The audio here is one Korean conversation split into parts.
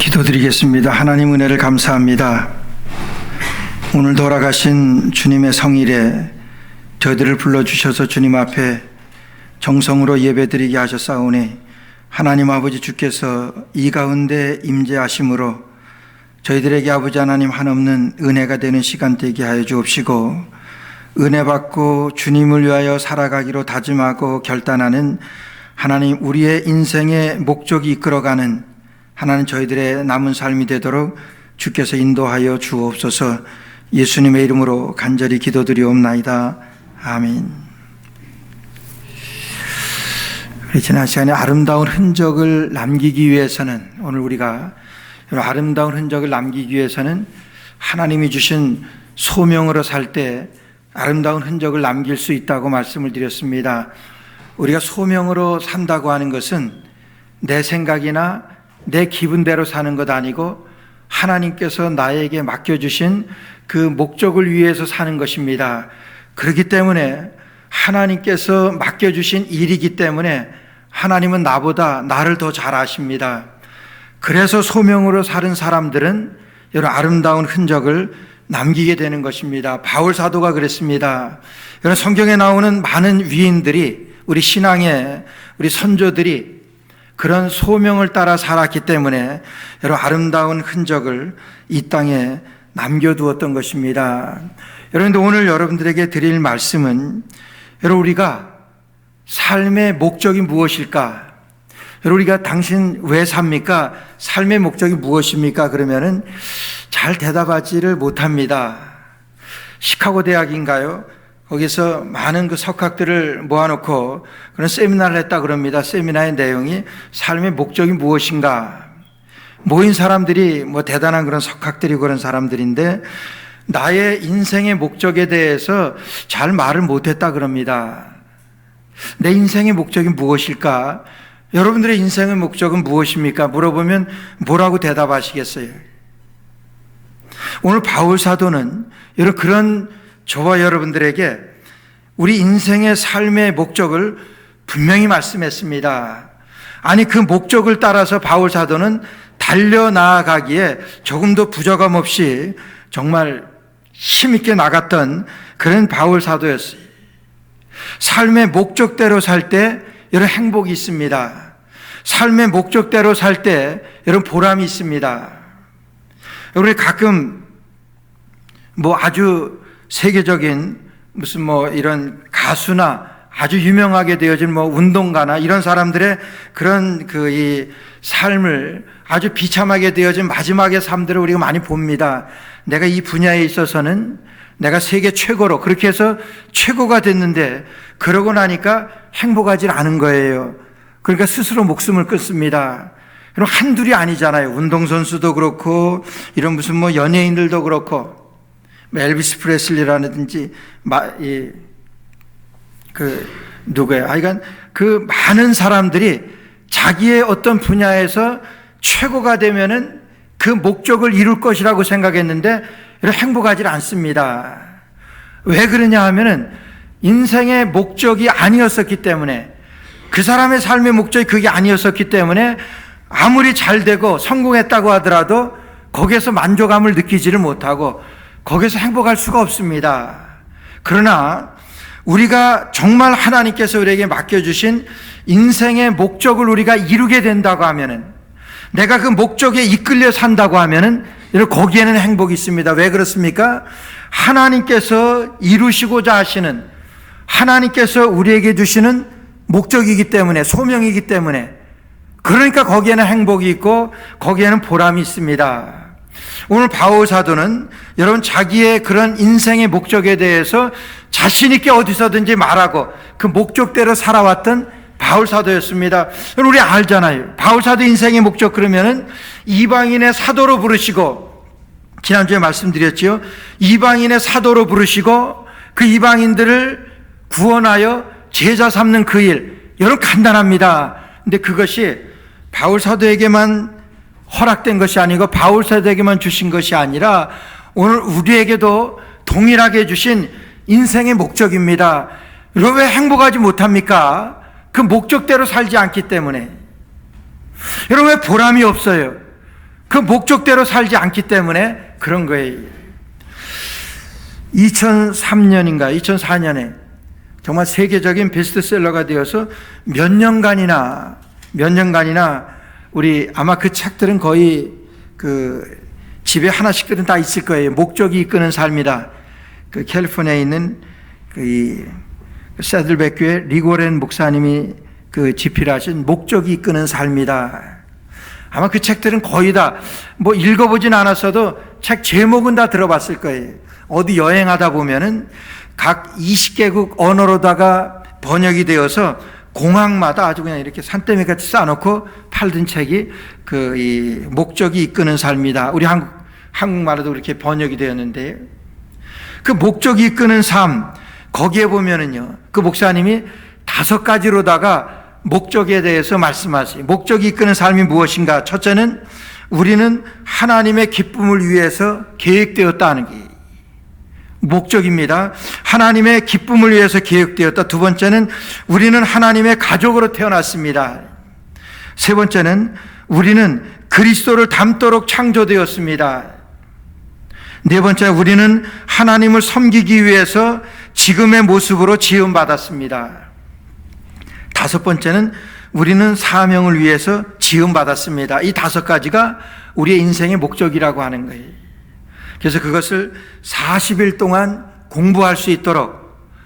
기도드리겠습니다. 하나님 은혜를 감사합니다. 오늘 돌아가신 주님의 성일에 저희들을 불러주셔서 주님 앞에 정성으로 예배드리게 하셨사오니 하나님 아버지 주께서 이 가운데 임재하심으로 저희들에게 아버지 하나님 한없는 은혜가 되는 시간 되게 하여 주옵시고, 은혜 받고 주님을 위하여 살아가기로 다짐하고 결단하는 하나님 우리의 인생의 목적이 이끌어가는 하나님 저희들의 남은 삶이 되도록 주께서 인도하여 주옵소서. 예수님의 이름으로 간절히 기도드리옵나이다. 아멘. 우리 지난 시간에 아름다운 흔적을 남기기 위해서는, 오늘 우리가 아름다운 흔적을 남기기 위해서는 하나님이 주신 소명으로 살 때 아름다운 흔적을 남길 수 있다고 말씀을 드렸습니다. 우리가 소명으로 산다고 하는 것은 내 생각이나 내 기분대로 사는 것 아니고 하나님께서 나에게 맡겨주신 그 목적을 위해서 사는 것입니다. 그렇기 때문에 하나님께서 맡겨주신 일이기 때문에 하나님은 나보다 나를 더 잘 아십니다. 그래서 소명으로 사는 사람들은 여러분 아름다운 흔적을 남기게 되는 것입니다. 바울 사도가 그랬습니다. 여러분 성경에 나오는 많은 위인들이, 우리 신앙의 우리 선조들이 그런 소명을 따라 살았기 때문에 여러분 아름다운 흔적을 이 땅에 남겨두었던 것입니다. 여러분들 오늘 여러분들에게 드릴 말씀은, 여러분 우리가 삶의 목적이 무엇일까? 여러분 우리가 당신 왜 삽니까? 삶의 목적이 무엇입니까? 그러면은 잘 대답하지를 못합니다. 시카고 대학인가요? 거기서 많은 그 석학들을 모아놓고 그런 세미나를 했다 그럽니다. 세미나의 내용이 삶의 목적이 무엇인가? 모인 사람들이 뭐 대단한 그런 석학들이고 그런 사람들인데 나의 인생의 목적에 대해서 잘 말을 못했다 그럽니다. 내 인생의 목적이 무엇일까? 여러분들의 인생의 목적은 무엇입니까? 물어보면 뭐라고 대답하시겠어요? 오늘 바울 사도는 여러분 그런 저와 여러분들에게 우리 인생의 삶의 목적을 분명히 말씀했습니다. 아니 그 목적을 따라서 바울 사도는 달려나가기에 조금도 부족함 없이 정말 힘있게 나갔던 그런 바울 사도였어요. 삶의 목적대로 살 때 여러분 행복이 있습니다. 삶의 목적대로 살 때 여러분 보람이 있습니다. 우리 가끔 뭐 아주 세계적인 무슨 뭐 이런 가수나 아주 유명하게 되어진 뭐 운동가나 이런 사람들의 그런 그 이 삶을 아주 비참하게 되어진 마지막의 삶들을 우리가 많이 봅니다. 내가 이 분야에 있어서는 내가 세계 최고로 그렇게 해서 최고가 됐는데 그러고 나니까 행복하지 않은 거예요. 그러니까 스스로 목숨을 끊습니다. 그럼 한둘이 아니잖아요. 운동선수도 그렇고 이런 무슨 뭐 연예인들도 그렇고 엘비스 프레슬리라든지 누구예요? 그러니까 그 많은 사람들이 자기의 어떤 분야에서 최고가 되면은 그 목적을 이룰 것이라고 생각했는데 행복하지 않습니다. 왜 그러냐 하면은 인생의 목적이 아니었었기 때문에, 그 사람의 삶의 목적이 그게 아니었었기 때문에 아무리 잘 되고 성공했다고 하더라도 거기에서 만족감을 느끼지를 못하고 거기서 행복할 수가 없습니다. 그러나 우리가 정말 하나님께서 우리에게 맡겨주신 인생의 목적을 우리가 이루게 된다고 하면은, 내가 그 목적에 이끌려 산다고 하면은 거기에는 행복이 있습니다. 왜 그렇습니까? 하나님께서 이루시고자 하시는, 하나님께서 우리에게 주시는 목적이기 때문에, 소명이기 때문에, 그러니까 거기에는 행복이 있고 거기에는 보람이 있습니다. 오늘 바울 사도는 여러분 자기의 그런 인생의 목적에 대해서 자신 있게 어디서든지 말하고 그 목적대로 살아왔던 바울 사도였습니다. 우리 알잖아요. 바울 사도 인생의 목적 그러면은 이방인의 사도로 부르시고, 지난주에 말씀드렸지요. 이방인의 사도로 부르시고 그 이방인들을 구원하여 제자 삼는 그 일, 여러분 간단합니다. 근데 그것이 바울 사도에게만 허락된 것이 아니고 바울 사도에게만 주신 것이 아니라 오늘 우리에게도 동일하게 주신 인생의 목적입니다. 여러분 왜 행복하지 못합니까? 그 목적대로 살지 않기 때문에. 여러분 왜 보람이 없어요? 그 목적대로 살지 않기 때문에 그런 거예요. 2003년인가 2004년에 정말 세계적인 베스트셀러가 되어서 몇 년간이나 우리 아마 그 책들은 거의 그 집에 하나씩들은 다 있을 거예요. 목적이 이끄는 삶이다. 그 캘리포니아에 있는 그 새들백 교회 리고렌 목사님이 그 집필하신 목적이 이끄는 삶이다. 아마 그 책들은 거의 다 뭐 읽어보진 않았어도 책 제목은 다 들어봤을 거예요. 어디 여행하다 보면은 각 20개국 언어로다가 번역이 되어서 공항마다 아주 그냥 이렇게 산더미 같이 쌓아놓고 팔던 책이 그 이 목적이 이끄는 삶이다. 우리 한국말로도 그렇게 번역이 되었는데, 그 목적이 이끄는 삶, 거기에 보면은요, 그 목사님이 5가지로다가 목적에 대해서 말씀하세요. 목적이 이끄는 삶이 무엇인가? 첫째는 우리는 하나님의 기쁨을 위해서 계획되었다는 게 목적입니다. 하나님의 기쁨을 위해서 계획되었다. 두 번째는 우리는 하나님의 가족으로 태어났습니다. 세 번째는 우리는 그리스도를 닮도록 창조되었습니다. 네 번째는 우리는 하나님을 섬기기 위해서 지금의 모습으로 지음받았습니다. 다섯 번째는 우리는 사명을 위해서 지음받았습니다. 이 5가지가 우리의 인생의 목적이라고 하는 거예요. 그래서 그것을 40일 동안 공부할 수 있도록,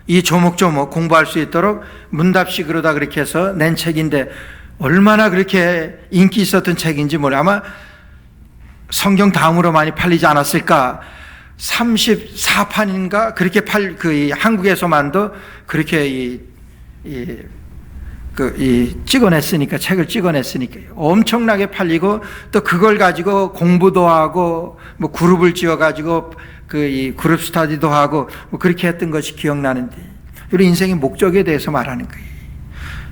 이 조목조목 공부할 수 있도록 문답식으로다 그렇게 해서 낸 책인데, 얼마나 그렇게 인기 있었던 책인지 몰라요. 아마 성경 다음으로 많이 팔리지 않았을까. 34판인가 그렇게 한국에서만도 그렇게 찍어냈으니까, 책을 찍어냈으니까 엄청나게 팔리고, 또 그걸 가지고 공부도 하고 뭐 그룹을 지어가지고 그룹 스터디도 하고 뭐 그렇게 했던 것이 기억나는데, 우리 인생의 목적에 대해서 말하는 거예요.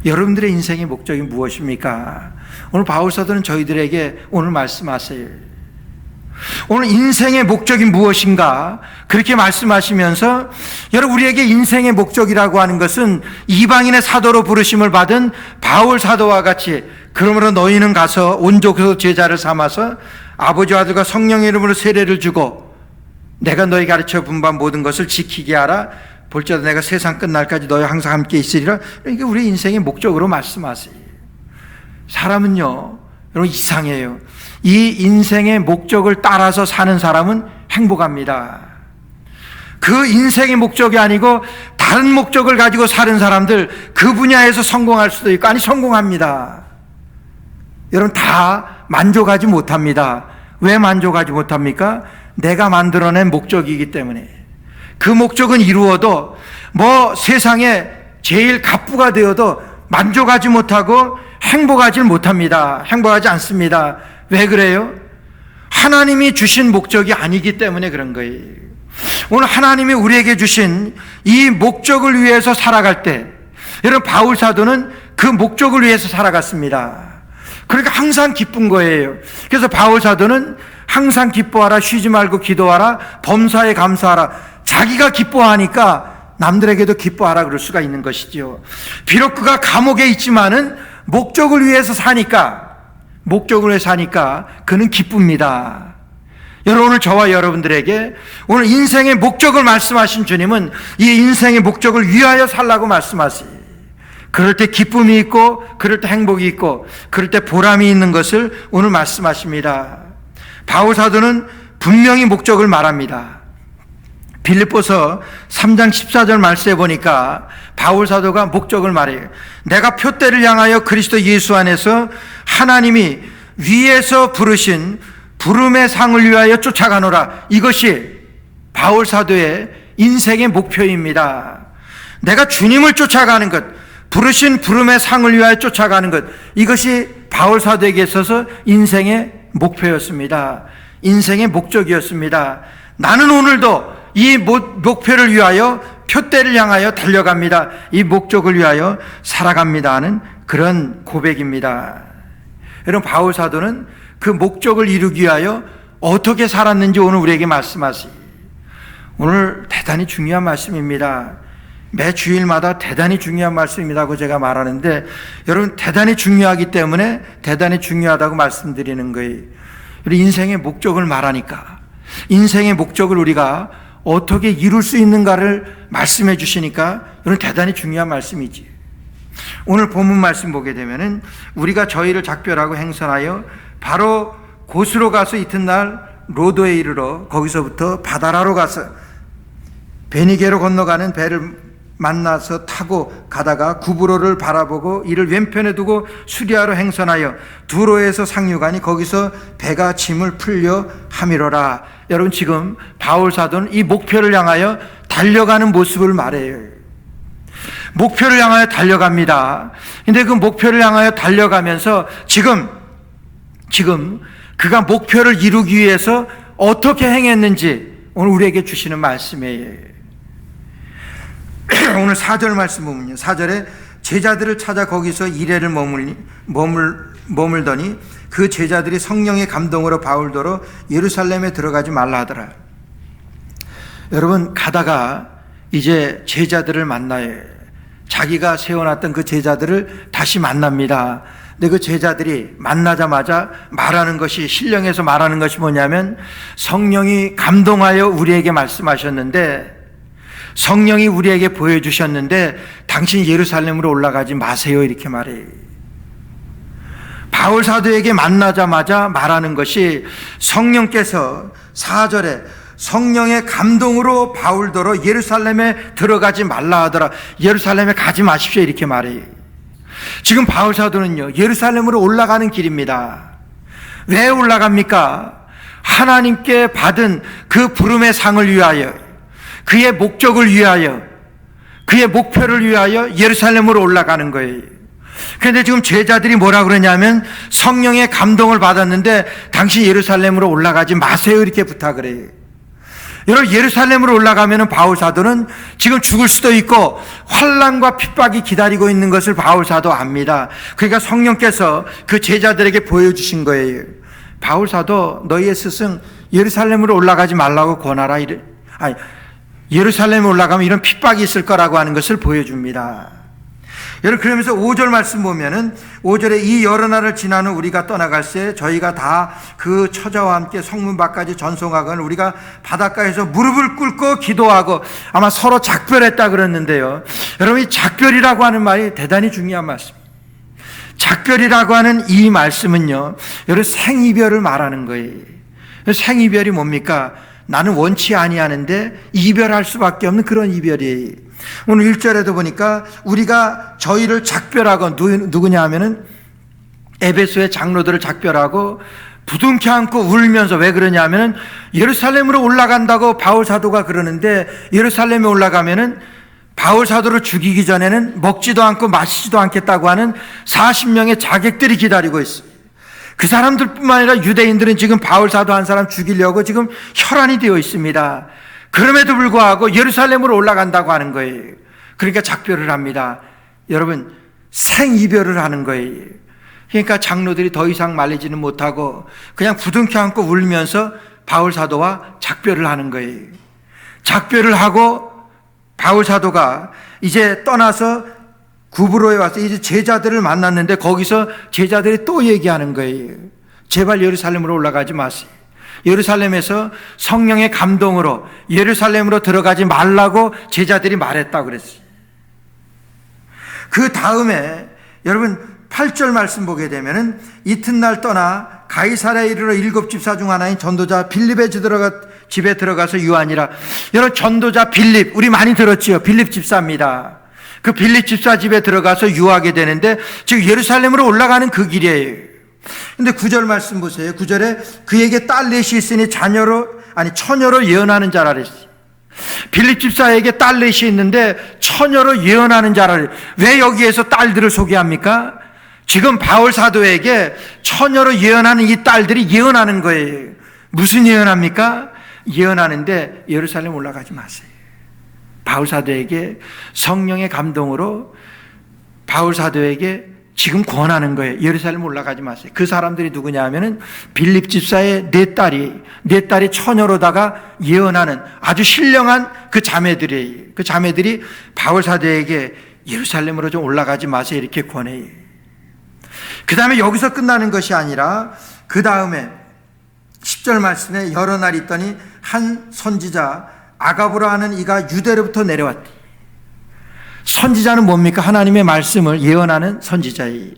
여러분들의 인생의 목적이 무엇입니까? 오늘 바울사도는 저희들에게 오늘 말씀하세요. 오늘 인생의 목적이 무엇인가? 그렇게 말씀하시면서, 여러분, 우리에게 인생의 목적이라고 하는 것은 이방인의 사도로 부르심을 받은 바울 사도와 같이, 그러므로 너희는 가서 온 족속 제자를 삼아서 아버지와 아들과 성령의 이름으로 세례를 주고 내가 너희 가르쳐 본 바 모든 것을 지키게 하라. 볼지어다 내가 세상 끝날까지 너희 항상 함께 있으리라. 이게 우리 인생의 목적으로 말씀하세요. 사람은요, 여러분, 이상해요. 이 인생의 목적을 따라서 사는 사람은 행복합니다. 그 인생의 목적이 아니고 다른 목적을 가지고 사는 사람들, 그 분야에서 성공할 수도 있고, 아니 성공합니다. 여러분, 다 만족하지 못합니다. 왜 만족하지 못합니까? 내가 만들어낸 목적이기 때문에. 그 목적은 이루어도 뭐 세상에 제일 갑부가 되어도 만족하지 못하고 행복하지 못합니다. 행복하지 않습니다. 왜 그래요? 하나님이 주신 목적이 아니기 때문에 그런 거예요. 오늘 하나님이 우리에게 주신 이 목적을 위해서 살아갈 때, 여러분, 바울 사도는 그 목적을 위해서 살아갔습니다. 그러니까 항상 기쁜 거예요. 그래서 바울 사도는 항상 기뻐하라, 쉬지 말고 기도하라, 범사에 감사하라. 자기가 기뻐하니까 남들에게도 기뻐하라 그럴 수가 있는 것이죠. 비록 그가 감옥에 있지만은 목적을 위해서 사니까 그는 기쁩니다. 여러분, 오늘 저와 여러분들에게 오늘 인생의 목적을 말씀하신 주님은 이 인생의 목적을 위하여 살라고 말씀하세요. 그럴 때 기쁨이 있고, 그럴 때 행복이 있고, 그럴 때 보람이 있는 것을 오늘 말씀하십니다. 바울 사도는 분명히 목적을 말합니다. 빌립보서 3장 14절 말씀해 보니까 바울 사도가 목적을 말해요. 내가 표대를 향하여 그리스도 예수 안에서 하나님이 위에서 부르신 부름의 상을 위하여 쫓아가노라. 이것이 바울 사도의 인생의 목표입니다. 내가 주님을 쫓아가는 것, 부르신 부름의 상을 위하여 쫓아가는 것, 이것이 바울 사도에게 있어서 인생의 목표였습니다. 인생의 목적이었습니다. 나는 오늘도 이 목표를 위하여, 표대를 향하여 달려갑니다. 이 목적을 위하여 살아갑니다 하는 그런 고백입니다. 여러분, 바울 사도는 그 목적을 이루기 위하여 어떻게 살았는지 오늘 우리에게 말씀하세요. 오늘 대단히 중요한 말씀입니다. 매 주일마다 대단히 중요한 말씀이라고 제가 말하는데, 여러분, 대단히 중요하기 때문에 대단히 중요하다고 말씀드리는 거예요. 우리 인생의 목적을 말하니까 인생의 목적을 우리가 어떻게 이룰 수 있는가를 말씀해 주시니까 이건 대단히 중요한 말씀이지. 오늘 본문 말씀 보게 되면은 우리가 저희를 작별하고 행선하여 바로 곳으로 가서 이튿날 로도에 이르러 거기서부터 바다라로 가서 베니게로 건너가는 배를 만나서 타고 가다가 구브로를 바라보고 이를 왼편에 두고 수리아로 행선하여 두로에서 상륙하니 거기서 배가 짐을 풀려 함이로라. 여러분, 지금 바울 사도는 이 목표를 향하여 달려가는 모습을 말해요. 목표를 향하여 달려갑니다. 근데 그 목표를 향하여 달려가면서 지금 그가 목표를 이루기 위해서 어떻게 행했는지 오늘 우리에게 주시는 말씀이에요. 오늘 4절 말씀 보면요, 4절에 제자들을 찾아 거기서 이레를 머물더니 그 제자들이 성령의 감동으로 바울더러 예루살렘에 들어가지 말라 하더라. 여러분, 가다가 이제 제자들을 만나요. 자기가 세워놨던 그 제자들을 다시 만납니다. 근데 그 제자들이 만나자마자 말하는 것이, 신령에서 말하는 것이 뭐냐면, 성령이 감동하여 우리에게 말씀하셨는데, 성령이 우리에게 보여주셨는데 당신 예루살렘으로 올라가지 마세요, 이렇게 말해요. 바울 사도에게 만나자마자 말하는 것이, 성령께서 4절에 성령의 감동으로 바울더러 예루살렘에 들어가지 말라 하더라. 예루살렘에 가지 마십시오, 이렇게 말해요. 지금 바울 사도는요, 예루살렘으로 올라가는 길입니다. 왜 올라갑니까? 하나님께 받은 그 부름의 상을 위하여, 그의 목적을 위하여, 그의 목표를 위하여 예루살렘으로 올라가는 거예요. 그런데 지금 제자들이 뭐라 그러냐면, 성령의 감동을 받았는데 당신 예루살렘으로 올라가지 마세요, 이렇게 부탁을 해요. 여러분, 예루살렘으로 올라가면 바울 사도는 지금 죽을 수도 있고 환난과 핍박이 기다리고 있는 것을 바울 사도 압니다. 그러니까 성령께서 그 제자들에게 보여주신 거예요. 바울 사도, 너희의 스승 예루살렘으로 올라가지 말라고 권하라. 예루살렘에 올라가면 이런 핍박이 있을 거라고 하는 것을 보여줍니다. 여러분, 그러면서 5절 말씀 보면은 5절에 이 여러 날을 지난 후 우리가 떠나갈새 저희가 다 그 처자와 함께 성문 밖까지 전송하거늘 우리가 바닷가에서 무릎을 꿇고 기도하고, 아마 서로 작별했다 그랬는데요. 여러분, 이 작별이라고 하는 말이 대단히 중요한 말씀입니다. 작별이라고 하는 이 말씀은요, 여러분, 생이별을 말하는 거예요. 생이별이 뭡니까? 나는 원치 아니하는데 이별할 수밖에 없는 그런 이별이에요. 오늘 1절에도 보니까 우리가 저희를 작별하고, 누구냐 하면은 에베소의 장로들을 작별하고 부둥켜 안고 울면서, 왜 그러냐 하면은 예루살렘으로 올라간다고 바울 사도가 그러는데, 예루살렘에 올라가면은 바울 사도를 죽이기 전에는 먹지도 않고 마시지도 않겠다고 하는 40명의 자객들이 기다리고 있습니다. 그 사람들뿐만 아니라 유대인들은 지금 바울 사도 한 사람 죽이려고 지금 혈안이 되어 있습니다. 그럼에도 불구하고 예루살렘으로 올라간다고 하는 거예요. 그러니까 작별을 합니다. 여러분, 생이별을 하는 거예요. 그러니까 장로들이 더 이상 말리지는 못하고 그냥 부둥켜 안고 울면서 바울 사도와 작별을 하는 거예요. 작별을 하고 바울 사도가 이제 떠나서 구브로에 와서 이제 제자들을 만났는데, 거기서 제자들이 또 얘기하는 거예요. 제발 예루살렘으로 올라가지 마세요. 예루살렘에서 성령의 감동으로 예루살렘으로 들어가지 말라고 제자들이 말했다고 그랬어요. 그 다음에 여러분 8절 말씀 보게 되면은 이튿날 떠나 가이사랴에 이르러 7 집사 중 하나인 전도자 빌립의 집에 들어가서 유하니라. 여러분, 전도자 빌립, 우리 많이 들었지요. 빌립 집사입니다. 그 빌립 집사 집에 들어가서 유하게 되는데, 지금 예루살렘으로 올라가는 그 길이에요. 근데 9절 말씀 보세요. 9절에 그에게 딸 넷이 있으니 처녀로 예언하는 자라 그랬어요. 빌립 집사에게 딸 넷이 있는데 처녀로 예언하는 자라. 왜 여기에서 딸들을 소개합니까? 지금 바울 사도에게 처녀로 예언하는 이 딸들이 예언하는 거예요. 무슨 예언합니까? 예언하는데 예루살렘 올라가지 마세요. 바울 사도에게 성령의 감동으로 바울 사도에게 지금 권하는 거예요. 예루살렘 올라가지 마세요. 그 사람들이 누구냐 하면은 빌립 집사의 네 딸이 처녀로다가 예언하는 아주 신령한 그 자매들이에요. 그 자매들이 바울 사도에게 예루살렘으로 좀 올라가지 마세요, 이렇게 권해요. 그 다음에 여기서 끝나는 것이 아니라 그 다음에 10절 말씀에 여러 날 있더니 한 선지자 아가보라 하는 이가 유대로부터 내려왔대. 선지자는 뭡니까? 하나님의 말씀을 예언하는 선지자예요.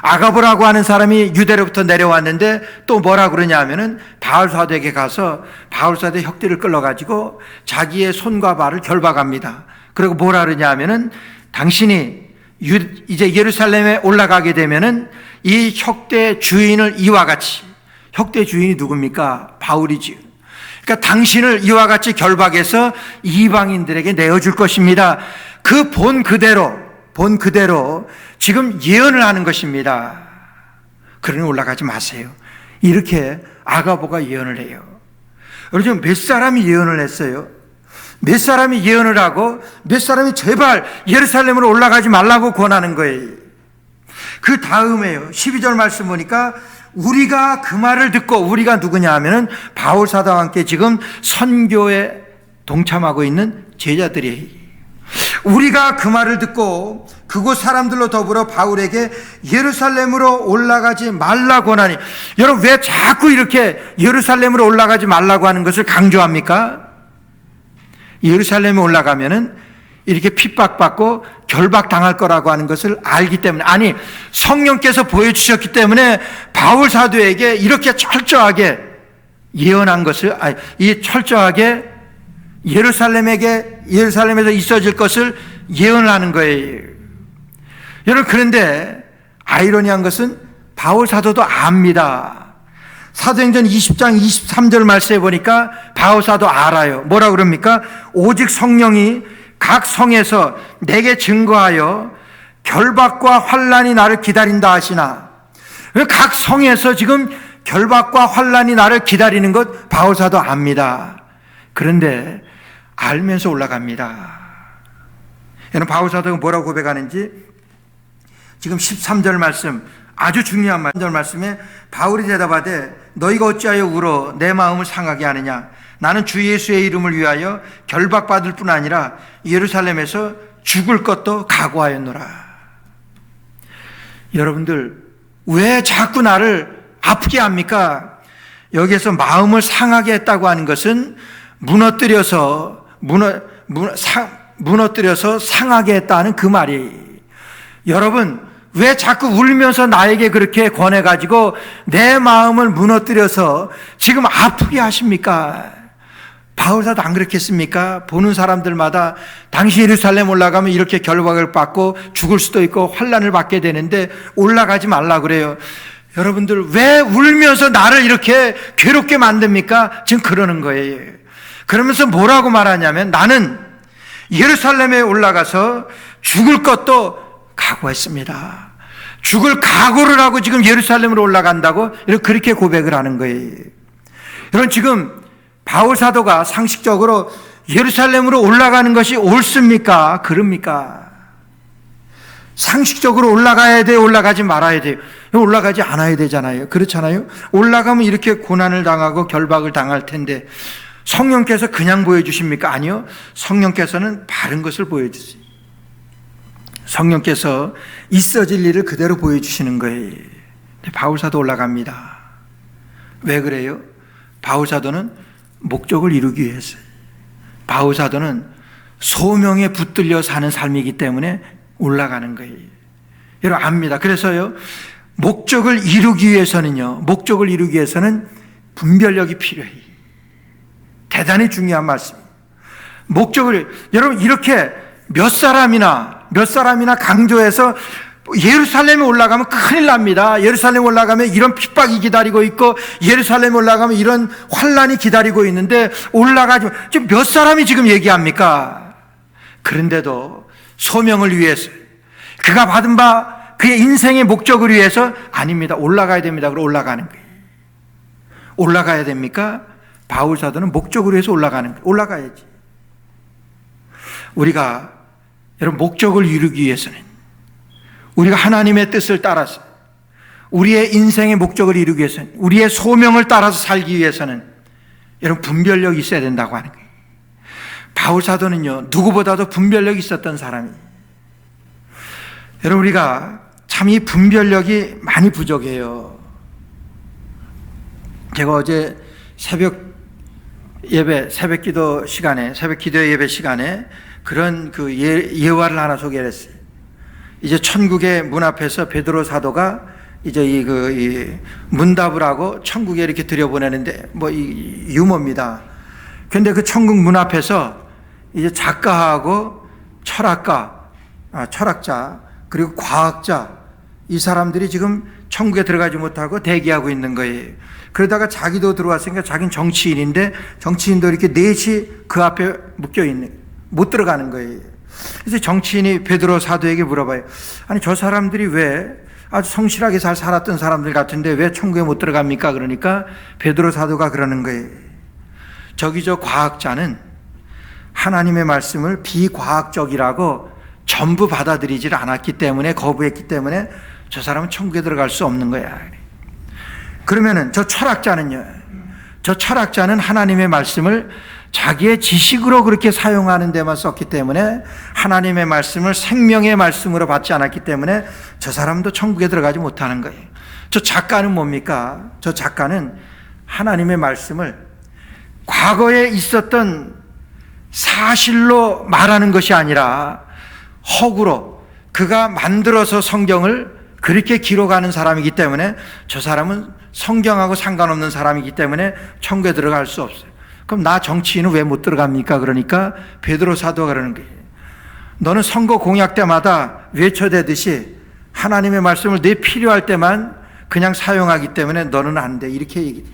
아가보라고 하는 사람이 유대로부터 내려왔는데 또 뭐라 그러냐 하면은 바울사도에게 가서 바울사도의 혁대를 끌어가지고 자기의 손과 발을 결박합니다. 그리고 뭐라 그러냐 하면은 당신이 이제 예루살렘에 올라가게 되면은 이 혁대 주인을 이와 같이, 혁대 주인이 누굽니까? 바울이지요. 그러니까 당신을 이와 같이 결박해서 이방인들에게 내어줄 것입니다. 그 본 그대로 지금 예언을 하는 것입니다. 그러니 올라가지 마세요. 이렇게 아가보가 예언을 해요. 여러분, 몇 사람이 예언을 했어요? 몇 사람이 예언을 하고 몇 사람이 제발 예루살렘으로 올라가지 말라고 권하는 거예요. 그 다음에요, 12절 말씀 보니까 우리가 그 말을 듣고, 우리가 누구냐 하면은 바울 사도와 함께 지금 선교에 동참하고 있는 제자들이에요. 우리가 그 말을 듣고 그곳 사람들로 더불어 바울에게 예루살렘으로 올라가지 말라고 하니, 여러분 왜 자꾸 이렇게 예루살렘으로 올라가지 말라고 하는 것을 강조합니까? 예루살렘에 올라가면은 이렇게 핍박받고 결박당할 거라고 하는 것을 알기 때문에, 아니 성령께서 보여주셨기 때문에 바울 사도에게 이렇게 철저하게 예언한 것을, 이 철저하게 예루살렘에서 있어질 것을 예언을 하는 거예요. 여러분, 그런데 아이러니한 것은 바울 사도도 압니다. 사도행전 20장 23절 말씀에 보니까 바울 사도 알아요. 뭐라 그럽니까? 오직 성령이 각 성에서 내게 증거하여 결박과 환난이 나를 기다린다 하시나. 각 성에서 지금 결박과 환난이 나를 기다리는 것 바울 사도 압니다. 그런데 알면서 올라갑니다. 여러분, 바울 사도가 뭐라고 고백하는지 지금 13절 말씀, 아주 중요한 말씀에 바울이 대답하되 너희가 어찌하여 울어 내 마음을 상하게 하느냐? 나는 주 예수의 이름을 위하여 결박받을 뿐 아니라 예루살렘에서 죽을 것도 각오하였노라. 여러분들, 왜 자꾸 나를 아프게 합니까? 여기에서 마음을 상하게 했다고 하는 것은 무너뜨려서 상하게 했다는 그 말이에요. 여러분, 왜 자꾸 울면서 나에게 그렇게 권해가지고 내 마음을 무너뜨려서 지금 아프게 하십니까? 바울사도 안 그렇겠습니까? 보는 사람들마다 당신 예루살렘 올라가면 이렇게 결박을 받고 죽을 수도 있고 환난을 받게 되는데 올라가지 말라 그래요. 여러분들, 왜 울면서 나를 이렇게 괴롭게 만듭니까? 지금 그러는 거예요. 그러면서 뭐라고 말하냐면 나는 예루살렘에 올라가서 죽을 것도 각오했습니다. 죽을 각오를 하고 지금 예루살렘으로 올라간다고 그렇게 고백을 하는 거예요. 여러분, 지금 바울 사도가 상식적으로 예루살렘으로 올라가는 것이 옳습니까? 그럽니까? 상식적으로 올라가야 돼요? 올라가지 말아야 돼요? 올라가지 않아야 되잖아요. 그렇잖아요? 올라가면 이렇게 고난을 당하고 결박을 당할 텐데 성령께서 그냥 보여주십니까? 아니요. 성령께서는 바른 것을 보여주세요. 성령께서 있어질 일을 그대로 보여주시는 거예요. 바울사도 올라갑니다. 왜 그래요? 바울사도는 목적을 이루기 위해서요. 바울사도는 소명에 붙들려 사는 삶이기 때문에 올라가는 거예요. 여러분 압니다. 그래서요, 목적을 이루기 위해서는 분별력이 필요해요. 대단히 중요한 말씀이에요. 여러분, 이렇게 몇 사람이나 강조해서 예루살렘에 올라가면 큰일 납니다. 예루살렘에 올라가면 이런 핍박이 기다리고 있고 예루살렘에 올라가면 이런 환난이 기다리고 있는데 올라가지, 지금 몇 사람이 지금 얘기합니까? 그런데도 소명을 위해서, 그가 받은 바 그의 인생의 목적을 위해서 아닙니다. 올라가야 됩니다. 그럼 올라가는 거예요. 올라가야 됩니까? 바울 사도는 목적을 위해서 올라가는 거예요. 올라가야지. 우리가 여러분 목적을 이루기 위해서는, 우리가 하나님의 뜻을 따라서 우리의 인생의 목적을 이루기 위해서는, 우리의 소명을 따라서 살기 위해서는 여러분 분별력이 있어야 된다고 하는 거예요. 바울 사도는요, 누구보다도 분별력이 있었던 사람이에요. 여러분, 우리가 참 이 분별력이 많이 부족해요. 제가 어제 새벽 예배, 새벽 기도 시간에, 새벽 기도 예배 시간에 그런 그 예화를 하나 소개를 했어요. 이제 천국의 문 앞에서 베드로 사도가 이제 이 문답을 하고 천국에 이렇게 들여보내는데 이 유머입니다. 근데 그 천국 문 앞에서 이제 작가하고 철학자, 그리고 과학자, 이 사람들이 지금 천국에 들어가지 못하고 대기하고 있는 거예요. 그러다가 자기도 들어왔으니까 자기는 정치인인데 정치인도 이렇게 넷이 그 앞에 못 들어가는 거예요. 그래서 정치인이 베드로 사도에게 물어봐요. 아니, 저 사람들이 왜 아주 성실하게 잘 살았던 사람들 같은데 왜 천국에 못 들어갑니까? 그러니까 베드로 사도가 그러는 거예요. 저 과학자는 하나님의 말씀을 비과학적이라고 전부 받아들이질 않았기 때문에, 거부했기 때문에 저 사람은 천국에 들어갈 수 없는 거야. 그러면은 저 철학자는 하나님의 말씀을 자기의 지식으로 그렇게 사용하는 데만 썼기 때문에, 하나님의 말씀을 생명의 말씀으로 받지 않았기 때문에 저 사람도 천국에 들어가지 못하는 거예요. 저 작가는 뭡니까? 저 작가는 하나님의 말씀을 과거에 있었던 사실로 말하는 것이 아니라 허구로 그가 만들어서 성경을 그렇게 기록하는 사람이기 때문에 저 사람은 성경하고 상관없는 사람이기 때문에 천국에 들어갈 수 없어요. 그럼 나 정치인은 왜 못 들어갑니까? 그러니까 베드로 사도가 그러는 거예요. 너는 선거 공약 때마다 외쳐대듯이 하나님의 말씀을 내 필요할 때만 그냥 사용하기 때문에 너는 안 돼. 이렇게 얘기해요.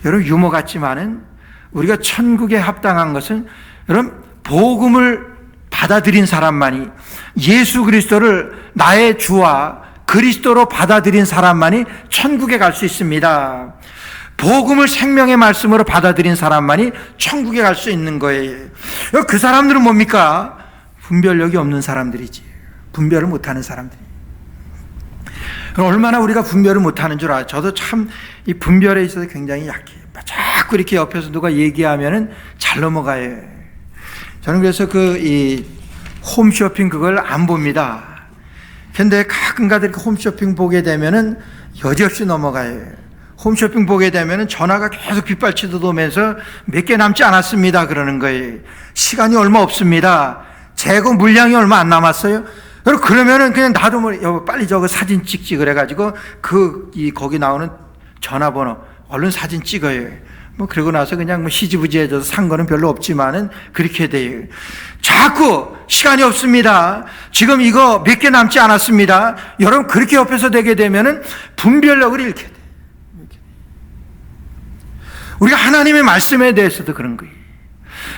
여러분, 유머 같지만은 우리가 천국에 합당한 것은 여러분 복음을 받아들인 사람만이, 예수 그리스도를 나의 주와 그리스도로 받아들인 사람만이 천국에 갈 수 있습니다. 복음을 생명의 말씀으로 받아들인 사람만이 천국에 갈 수 있는 거예요. 그 사람들은 뭡니까? 분별력이 없는 사람들이지. 분별을 못하는 사람들이. 얼마나 우리가 분별을 못하는 줄 알아요. 저도 참 이 분별에 있어서 굉장히 약해요. 자꾸 이렇게 옆에서 누가 얘기하면은 잘 넘어가요. 저는 그래서 이 홈쇼핑 그걸 안 봅니다. 근데 가끔가다 이렇게 홈쇼핑 보게 되면은 여지없이 넘어가요. 홈쇼핑 보게 되면은 전화가 계속 빗발치듯 오면서 몇 개 남지 않았습니다. 그러는 거예요. 시간이 얼마 없습니다. 재고 물량이 얼마 안 남았어요. 그러면은 그냥 나도 여보 빨리 저거 사진 찍지 그래가지고 거기 나오는 전화번호 얼른 사진 찍어요. 그러고 나서 그냥 희지부지해져서 산 거는 별로 없지만은 그렇게 돼요. 자꾸 시간이 없습니다. 지금 이거 몇 개 남지 않았습니다. 여러분, 그렇게 옆에서 되게 되면은 분별력을 잃게 돼요. 우리가 하나님의 말씀에 대해서도 그런 거예요.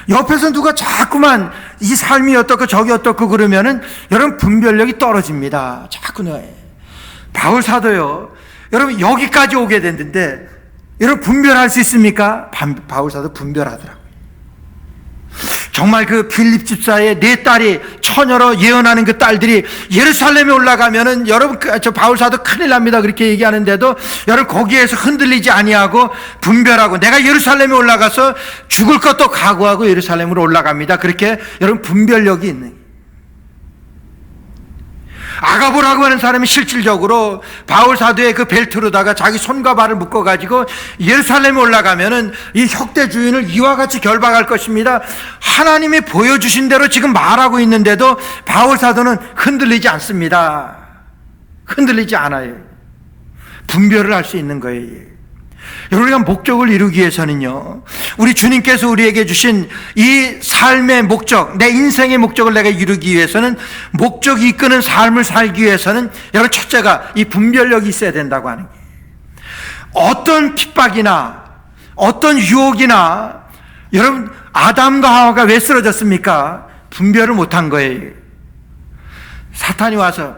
옆에서 누가 자꾸만 이 삶이 어떻고 저기 어떻고 그러면은 여러분 분별력이 떨어집니다. 자꾸 바울 사도요. 여러분 여기까지 오게 됐는데 여러분 분별할 수 있습니까? 바울 사도 분별하더라고요. 정말 그 빌립 집사의 네 딸이 처녀로 예언하는 그 딸들이 예루살렘에 올라가면은 여러분 저 바울 사도 큰일 납니다. 그렇게 얘기하는데도 여러분 거기에서 흔들리지 아니하고 분별하고 내가 예루살렘에 올라가서 죽을 것도 각오하고 예루살렘으로 올라갑니다. 그렇게 여러분 분별력이 있는. 아가보라고 하는 사람이 실질적으로 바울 사도의 그 벨트로다가 자기 손과 발을 묶어가지고 예루살렘에 올라가면은 이 혁대 주인을 이와 같이 결박할 것입니다. 하나님이 보여주신 대로 지금 말하고 있는데도 바울 사도는 흔들리지 않습니다. 흔들리지 않아요. 분별을 할 수 있는 거예요. 우리가 목적을 이루기 위해서는요, 우리 주님께서 우리에게 주신 이 삶의 목적, 내 인생의 목적을 내가 이루기 위해서는, 목적이 이끄는 삶을 살기 위해서는 여러분 첫째가 이 분별력이 있어야 된다고 하는 거예요. 어떤 핍박이나 어떤 유혹이나, 여러분 아담과 하와가 왜 쓰러졌습니까? 분별을 못한 거예요. 사탄이 와서,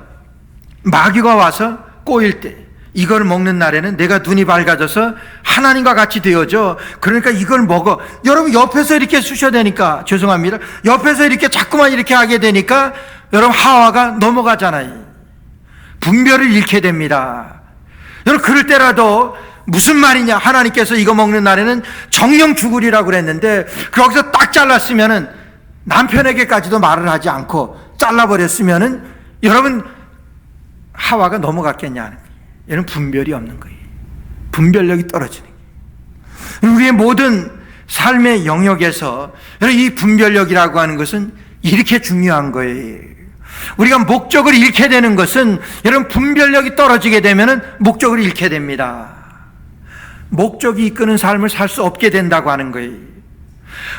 마귀가 와서 꼬일 때 이걸 먹는 날에는 내가 눈이 밝아져서 하나님과 같이 되어져. 그러니까 이걸 먹어. 여러분 옆에서 이렇게 쑤셔대니까, 죄송합니다, 옆에서 이렇게 자꾸만 이렇게 하게 되니까 여러분 하와가 넘어가잖아요. 분별을 잃게 됩니다. 여러분 그럴 때라도 무슨 말이냐, 하나님께서 이거 먹는 날에는 정령 죽으리라고 그랬는데 거기서 딱 잘랐으면은, 남편에게까지도 말을 하지 않고 잘라버렸으면은 여러분 하와가 넘어갔겠냐 하는 거예요. 얘는 분별이 없는 거예요. 분별력이 떨어지는 거예요. 우리의 모든 삶의 영역에서 이 분별력이라고 하는 것은 이렇게 중요한 거예요. 우리가 목적을 잃게 되는 것은 여러분 분별력이 떨어지게 되면 목적을 잃게 됩니다. 목적이 이끄는 삶을 살 수 없게 된다고 하는 거예요.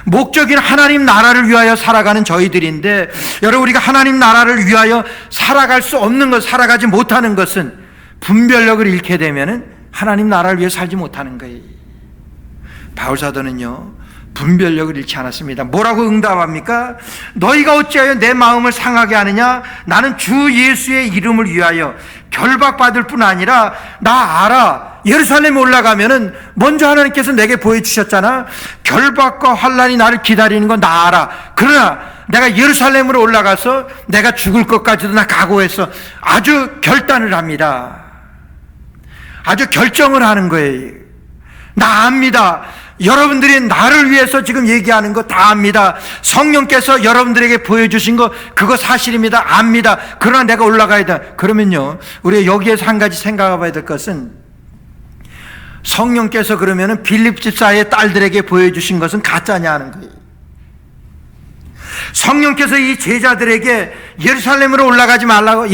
목적인 하나님 나라를 위하여 살아가는 저희들인데 여러분 우리가 하나님 나라를 위하여 살아갈 수 없는 것, 살아가지 못하는 것은 분별력을 잃게 되면 하나님 나라를 위해 살지 못하는 거예요. 바울사도는요 분별력을 잃지 않았습니다. 뭐라고 응답합니까? 너희가 어찌하여 내 마음을 상하게 하느냐? 나는 주 예수의 이름을 위하여 결박받을 뿐 아니라 나 알아. 예루살렘에 올라가면은 먼저 하나님께서 내게 보여주셨잖아. 결박과 환난이 나를 기다리는 건 나 알아. 그러나 내가 예루살렘으로 올라가서 내가 죽을 것까지도 나 각오했어. 아주 결단을 합니다. 아주 결정을 하는 거예요. 나 압니다. 여러분들이 나를 위해서 지금 얘기하는 거 다 압니다. 성령께서 여러분들에게 보여주신 거 그거 사실입니다. 압니다. 그러나 내가 올라가야 돼. 그러면요 우리가 여기에서 한 가지 생각해 봐야 될 것은 성령께서 그러면은 빌립 집사의 딸들에게 보여주신 것은 가짜냐 하는 거예요. 성령께서 이 제자들에게 예루살렘으로 올라가지 말라고,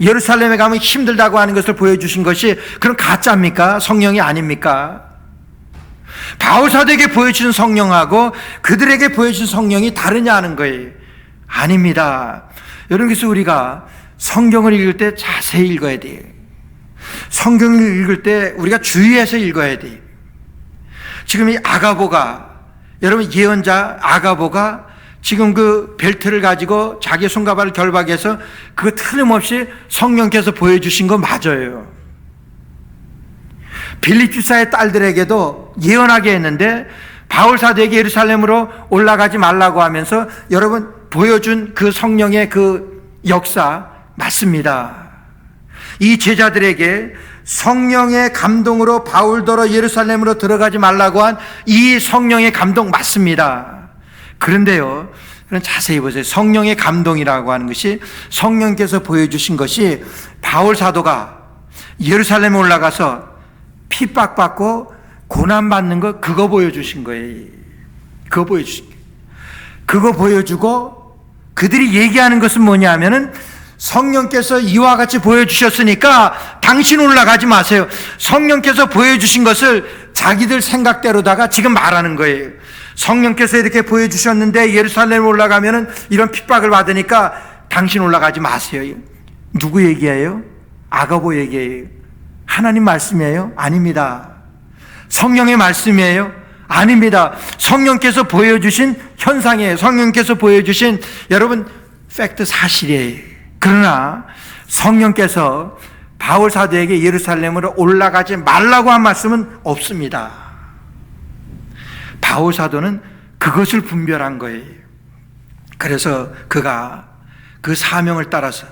예루살렘에 가면 힘들다고 하는 것을 보여주신 것이 그럼 가짜입니까? 성령이 아닙니까? 바울사도에게 보여주신 성령하고 그들에게 보여주신 성령이 다르냐 하는 거예요. 아닙니다. 여러분, 그래서 우리가 성경을 읽을 때 자세히 읽어야 돼요. 성경을 읽을 때 우리가 주의해서 읽어야 돼요. 지금 이 아가보가, 여러분 예언자 아가보가 지금 그 벨트를 가지고 자기 손가발을 결박해서 그거 틀림없이 성령께서 보여주신 거 맞아요. 빌립 집사의 딸들에게도 예언하게 했는데 바울사도에게 예루살렘으로 올라가지 말라고 하면서 여러분 보여준 그 성령의 그 역사 맞습니다. 이 제자들에게 성령의 감동으로 바울더러 예루살렘으로 들어가지 말라고 한 이 성령의 감동 맞습니다. 그런데요, 그럼 자세히 보세요. 성령의 감동이라고 하는 것이 성령께서 보여주신 것이 바울 사도가 예루살렘에 올라가서 핍박받고 고난받는 거 그거 보여주신 거예요. 그거 보여주신 거예요. 그거 보여주고 그들이 얘기하는 것은 뭐냐 하면은 성령께서 이와 같이 보여주셨으니까 당신 올라가지 마세요. 성령께서 보여주신 것을 자기들 생각대로다가 지금 말하는 거예요. 성령께서 이렇게 보여주셨는데 예루살렘에 올라가면은 이런 핍박을 받으니까 당신 올라가지 마세요. 누구 얘기예요? 아가보 얘기예요. 하나님 말씀이에요? 아닙니다. 성령의 말씀이에요? 아닙니다. 성령께서 보여주신 현상이에요. 성령께서 보여주신 여러분 팩트 사실이에요. 그러나 성령께서 바울 사도에게 예루살렘으로 올라가지 말라고 한 말씀은 없습니다. 바울 사도는 그것을 분별한 거예요. 그래서 그가 그 사명을 따라서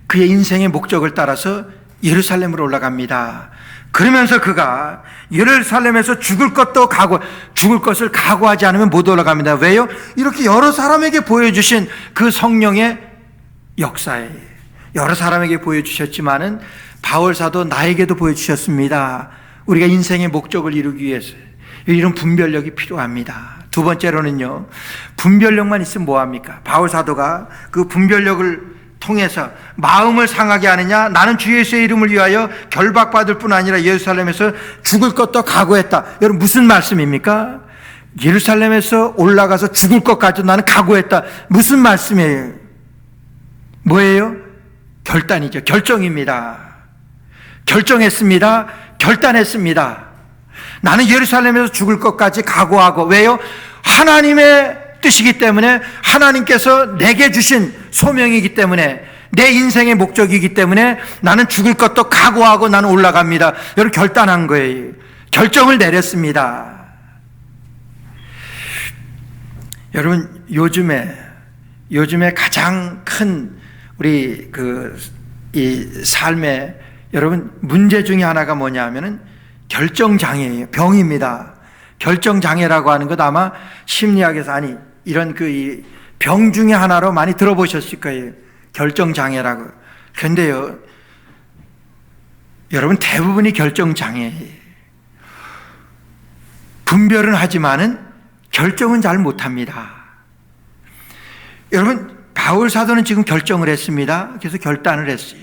그의 인생의 목적을 따라서 예루살렘으로 올라갑니다. 그러면서 그가 예루살렘에서 죽을 것을 각오하지 않으면 못 올라갑니다. 왜요? 이렇게 여러 사람에게 보여주신 그 성령의 역사에 여러 사람에게 보여주셨지만은 바울 사도 나에게도 보여주셨습니다. 우리가 인생의 목적을 이루기 위해서 이런 분별력이 필요합니다. 두 번째로는요, 분별력만 있으면 뭐합니까? 바울 사도가 그 분별력을 통해서 마음을 상하게 하느냐? 나는 주 예수의 이름을 위하여 결박받을 뿐 아니라 예루살렘에서 죽을 것도 각오했다. 여러분 무슨 말씀입니까? 예루살렘에서 올라가서 죽을 것까지 나는 각오했다. 무슨 말씀이에요? 뭐예요? 결단이죠. 결정입니다. 결정했습니다. 결단했습니다. 나는 예루살렘에서 죽을 것까지 각오하고. 왜요? 하나님의 뜻이기 때문에, 하나님께서 내게 주신 소명이기 때문에, 내 인생의 목적이기 때문에 나는 죽을 것도 각오하고 나는 올라갑니다. 여러분 결단한 거예요. 결정을 내렸습니다. 여러분 요즘에 가장 큰 우리 이 삶의 여러분 문제 중에 하나가 뭐냐 하면은 결정장애예요. 병입니다. 결정장애라고 하는 것 아마 심리학에서 이런 이 병 중에 하나로 많이 들어보셨을 거예요. 결정장애라고. 그런데요, 여러분 대부분이 결정장애예요. 분별은 하지만은 결정은 잘 못합니다. 여러분, 바울 사도는 지금 결정을 했습니다. 그래서 결단을 했어요.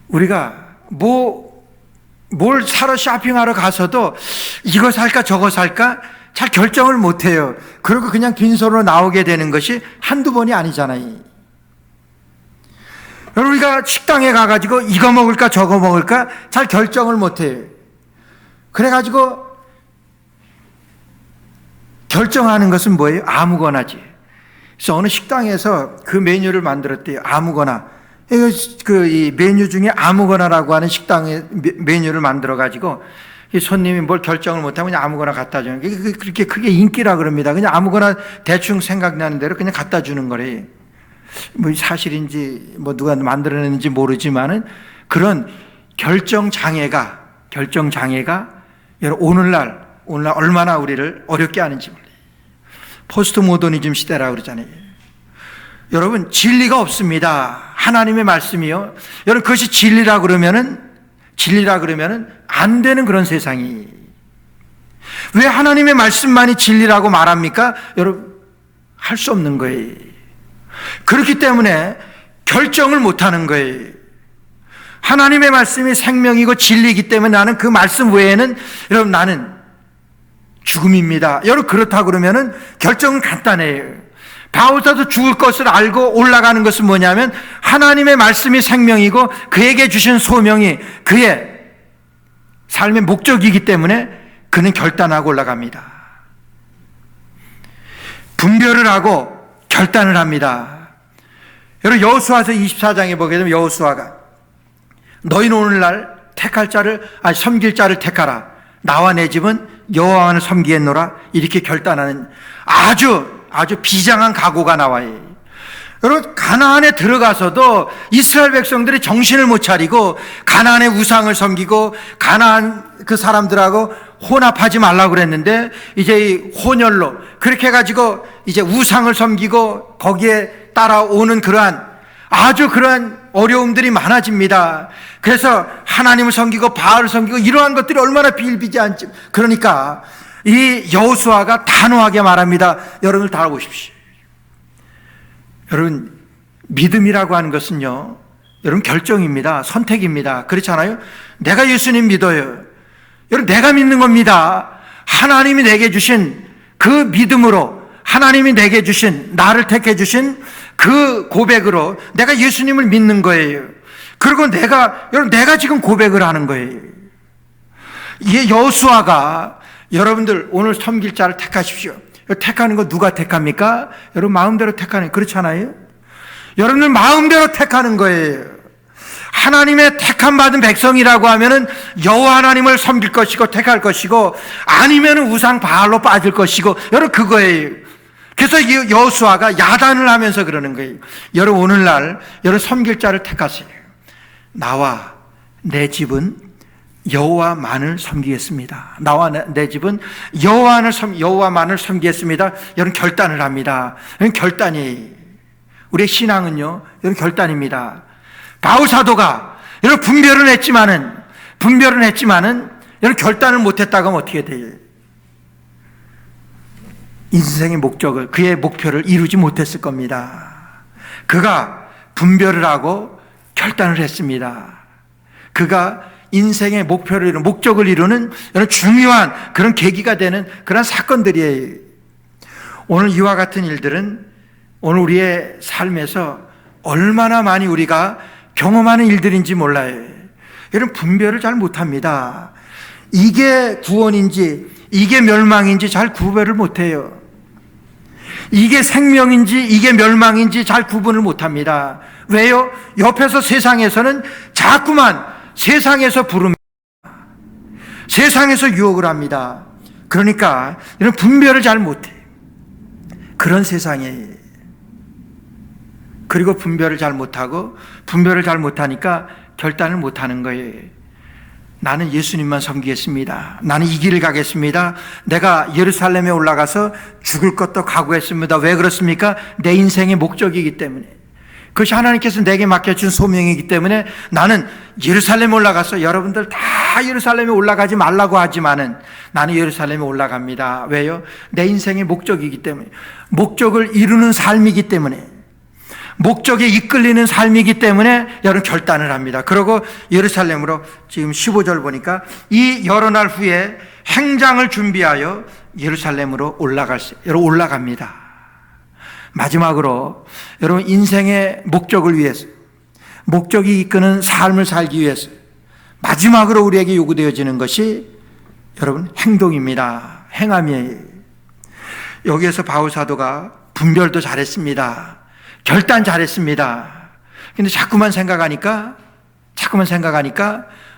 우리가 뭘 사러 쇼핑하러 가서도 이거 살까 저거 살까 잘 결정을 못해요. 그리고 그냥 빈손으로 나오게 되는 것이 한두 번이 아니잖아요. 우리가 식당에 가가지고 이거 먹을까 저거 먹을까 잘 결정을 못해요. 그래가지고 결정하는 것은 뭐예요? 아무거나지. 그래서 어느 식당에서 그 메뉴를 만들었대요. 아무거나. 이 메뉴 중에 아무거나라고 하는 식당의 메뉴를 만들어가지고 이 손님이 뭘 결정을 못하면 그냥 아무거나 갖다 주는 게 그렇게 크게 인기라 그럽니다. 그냥 아무거나 대충 생각나는 대로 그냥 갖다 주는 거래요. 뭐 사실인지 뭐 누가 만들어냈는지 모르지만은 그런 결정 장애가 여러분 오늘날 얼마나 우리를 어렵게 하는지 몰라요. 포스트 모더니즘 시대라고 그러잖아요. 여러분, 진리가 없습니다. 하나님의 말씀이요. 여러분, 그것이 진리라 그러면은 안 되는 그런 세상이. 왜 하나님의 말씀만이 진리라고 말합니까? 여러분, 할 수 없는 거예요. 그렇기 때문에 결정을 못 하는 거예요. 하나님의 말씀이 생명이고 진리이기 때문에 나는 그 말씀 외에는 여러분 나는 죽음입니다. 여러분 그렇다 그러면은 결정은 간단해요. 바울사도 죽을 것을 알고 올라가는 것은 뭐냐면 하나님의 말씀이 생명이고 그에게 주신 소명이 그의 삶의 목적이기 때문에 그는 결단하고 올라갑니다. 분별을 하고 결단을 합니다. 여러분 여호수아서 24장에 보게 되면 여호수아가 너희는 오늘날 섬길 자를 택하라. 나와 내 집은 여호와를 섬기겠노라. 이렇게 결단하는 아주 비장한 각오가 나와요. 여러분 가나안에 들어가서도 이스라엘 백성들이 정신을 못 차리고 가나안의 우상을 섬기고 가나안 그 사람들하고 혼합하지 말라고 그랬는데 이제 이 혼혈로 그렇게 해가지고 이제 우상을 섬기고 거기에 따라오는 그러한 어려움들이 많아집니다. 그래서 하나님을 섬기고 바알을 섬기고 이러한 것들이 얼마나 비일비재한지. 그러니까 이 여호수아가 단호하게 말합니다. 여러분들 다 알아보십시오. 여러분 믿음이라고 하는 것은요 여러분 결정입니다. 선택입니다. 그렇잖아요. 내가 예수님 믿어요. 여러분 내가 믿는 겁니다. 하나님이 내게 주신 그 믿음으로 하나님이 내게 주신 나를 택해 주신 그 고백으로 내가 예수님을 믿는 거예요. 그리고 내가 지금 고백을 하는 거예요. 이게 여호수아가 여러분들 오늘 섬길 자를 택하십시오. 택하는 거 누가 택합니까? 여러분 마음대로 택하는 그렇잖아요. 여러분들 마음대로 택하는 거예요. 하나님의 택함 받은 백성이라고 하면은 여호와 하나님을 섬길 것이고 택할 것이고 아니면은 우상 바알로 빠질 것이고 여러분 그거예요. 그래서 여호수아가 야단을 하면서 그러는 거예요. 여러분 오늘날 여러분 섬길 자를 택하세요. 나와 내 집은 여호와만을 섬기겠습니다. 나와 내 집은 여호와만을 섬기겠습니다. 여러분 결단을 합니다. 여러분 결단이 우리의 신앙은요 여러분 결단입니다. 바울 사도가 여러분 분별은 했지만은 여러분 결단을 못했다고 하면 어떻게 돼요? 인생의 목적을 그의 목표를 이루지 못했을 겁니다. 그가 분별을 하고 결단을 했습니다. 그가 인생의 목적을 이루는 여러 중요한 그런 계기가 되는 그런 사건들이에요. 오늘 이와 같은 일들은 오늘 우리의 삶에서 얼마나 많이 우리가 경험하는 일들인지 몰라요. 여러분 분별을 잘 못합니다. 이게 구원인지 이게 멸망인지 잘 구별을 못해요. 이게 생명인지 이게 멸망인지 잘 구분을 못합니다. 왜요? 옆에서 세상에서는 자꾸만 세상에서 부릅니다. 세상에서 유혹을 합니다. 그러니까 이런 분별을 잘 못해요. 그런 세상에 그리고 분별을 잘 못하니까 결단을 못하는 거예요. 나는 예수님만 섬기겠습니다. 나는 이 길을 가겠습니다. 내가 예루살렘에 올라가서 죽을 것도 각오했습니다. 왜 그렇습니까? 내 인생의 목적이기 때문에. 그것이 하나님께서 내게 맡겨준 소명이기 때문에 나는 예루살렘에 올라가서, 여러분들 다 예루살렘에 올라가지 말라고 하지만은 나는 예루살렘에 올라갑니다. 왜요? 내 인생의 목적이기 때문에, 목적을 이루는 삶이기 때문에, 목적에 이끌리는 삶이기 때문에 여러분 결단을 합니다. 그러고 예루살렘으로, 지금 15절 보니까 이 여러 날 후에 행장을 준비하여 예루살렘으로 여러분 올라갑니다. 마지막으로 여러분 인생의 목적을 위해서, 목적이 이끄는 삶을 살기 위해서 마지막으로 우리에게 요구되어지는 것이 여러분 행동입니다. 행함이에요. 여기에서 바울 사도가 분별도 잘했습니다. 결단 잘했습니다. 근데 자꾸만 생각하니까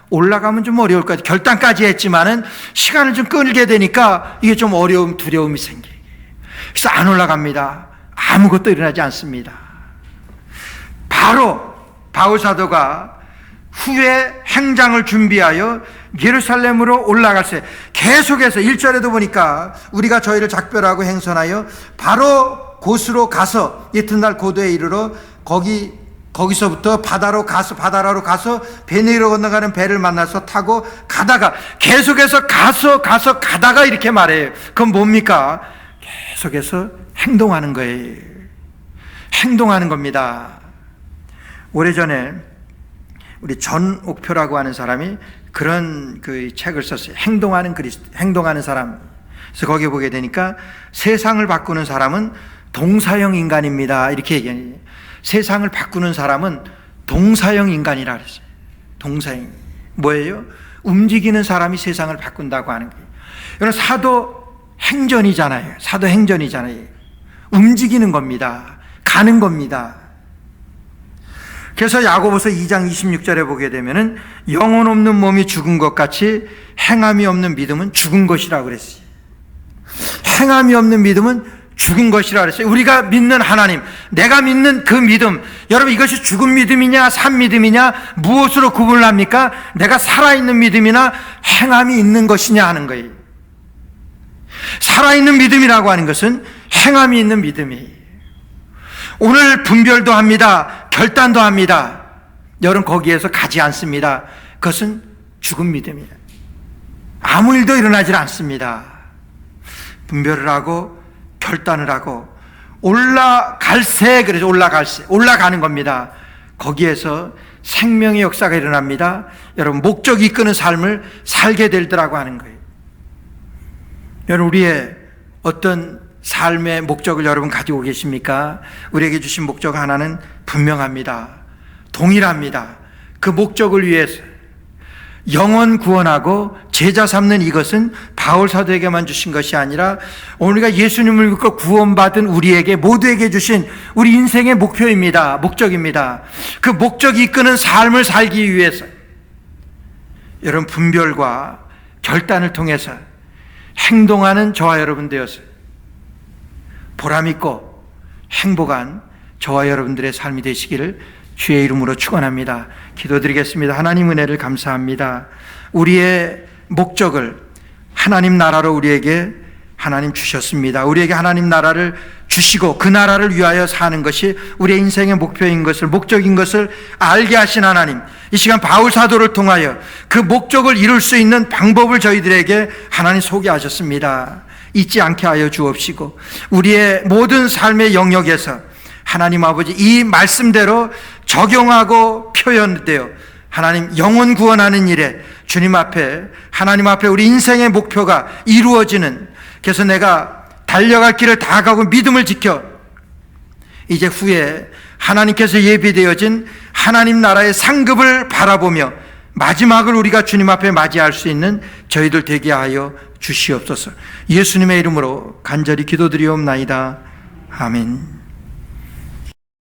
올라가면 좀 어려울 것 같아요. 결단까지 했지만은 시간을 좀 끌게 되니까 이게 좀 두려움이 생겨요. 그래서 안 올라갑니다. 아무것도 일어나지 않습니다. 바로 바울 사도가 후에 행장을 준비하여 예루살렘으로 올라갔어요. 계속해서 1절에도 보니까 우리가 저희를 작별하고 행선하여 바로 곳으로 가서 이튿날 고도에 이르러 거기서부터 바다로 가서 베네로 건너가는 배를 만나서 타고 가다가, 계속해서 가서 가다가 이렇게 말해요. 그건 뭡니까? 계속해서 행동하는 거예요. 행동하는 겁니다. 오래전에 우리 전옥표라고 하는 사람이 그런 그 책을 썼어요. 행동하는 사람. 그래서 거기에 보게 되니까 세상을 바꾸는 사람은 동사형 인간입니다. 이렇게 얘기해요. 세상을 바꾸는 사람은 동사형 인간이라 그랬어요. 동사형. 뭐예요? 움직이는 사람이 세상을 바꾼다고 하는 거예요. 이건 사도행전이잖아요. 움직이는 겁니다. 가는 겁니다. 그래서 야고보서 2장 26절에 보게 되면은 영혼 없는 몸이 죽은 것 같이 행함이 없는 믿음은 죽은 것이라고 그랬어요. 행함이 없는 믿음은 죽은 것이라 그랬어요. 우리가 믿는 하나님, 내가 믿는 그 믿음, 여러분 이것이 죽은 믿음이냐 산 믿음이냐 무엇으로 구분을 합니까? 내가 살아있는 믿음이나 행함이 있는 것이냐 하는 거예요. 살아있는 믿음이라고 하는 것은 행함이 있는 믿음이에요. 오늘 분별도 합니다. 결단도 합니다. 여러분 거기에서 가지 않습니다. 그것은 죽은 믿음이에요. 아무 일도 일어나질 않습니다. 분별을 하고 결단을 하고 그래서 올라가는 겁니다. 거기에서 생명의 역사가 일어납니다. 여러분 목적이 이끄는 삶을 살게 되더라고 하는 거예요. 여러분 우리의 어떤 삶의 목적을 여러분 가지고 계십니까? 우리에게 주신 목적 하나는 분명합니다. 동일합니다. 그 목적을 위해서 영혼 구원하고 제자 삼는 이것은 바울 사도에게만 주신 것이 아니라 우리가 예수님을 믿고 구원받은 우리에게 모두에게 주신 우리 인생의 목표입니다. 목적입니다. 그 목적이 이끄는 삶을 살기 위해서 여러분 분별과 결단을 통해서 행동하는 저와 여러분 되어서 보람있고 행복한 저와 여러분들의 삶이 되시기를 주의 이름으로 축원합니다. 기도드리겠습니다. 하나님 은혜를 감사합니다. 우리의 목적을 하나님 나라로 우리에게 하나님 주셨습니다. 우리에게 하나님 나라를 주시고 그 나라를 위하여 사는 것이 우리의 인생의 목표인 것을, 목적인 것을 알게 하신 하나님, 이 시간 바울 사도를 통하여 그 목적을 이룰 수 있는 방법을 저희들에게 하나님 소개하셨습니다. 잊지 않게 하여 주옵시고 우리의 모든 삶의 영역에서 하나님 아버지 이 말씀대로 적용하고 표현되어 하나님 영혼 구원하는 일에 주님 앞에, 하나님 앞에 우리 인생의 목표가 이루어지는, 그래서 내가 달려갈 길을 다 가고 믿음을 지켜 이제 후에 하나님께서 예비되어진 하나님 나라의 상급을 바라보며 마지막을 우리가 주님 앞에 맞이할 수 있는 저희들 되게 하여 주시옵소서. 예수님의 이름으로 간절히 기도드리옵나이다. 아멘.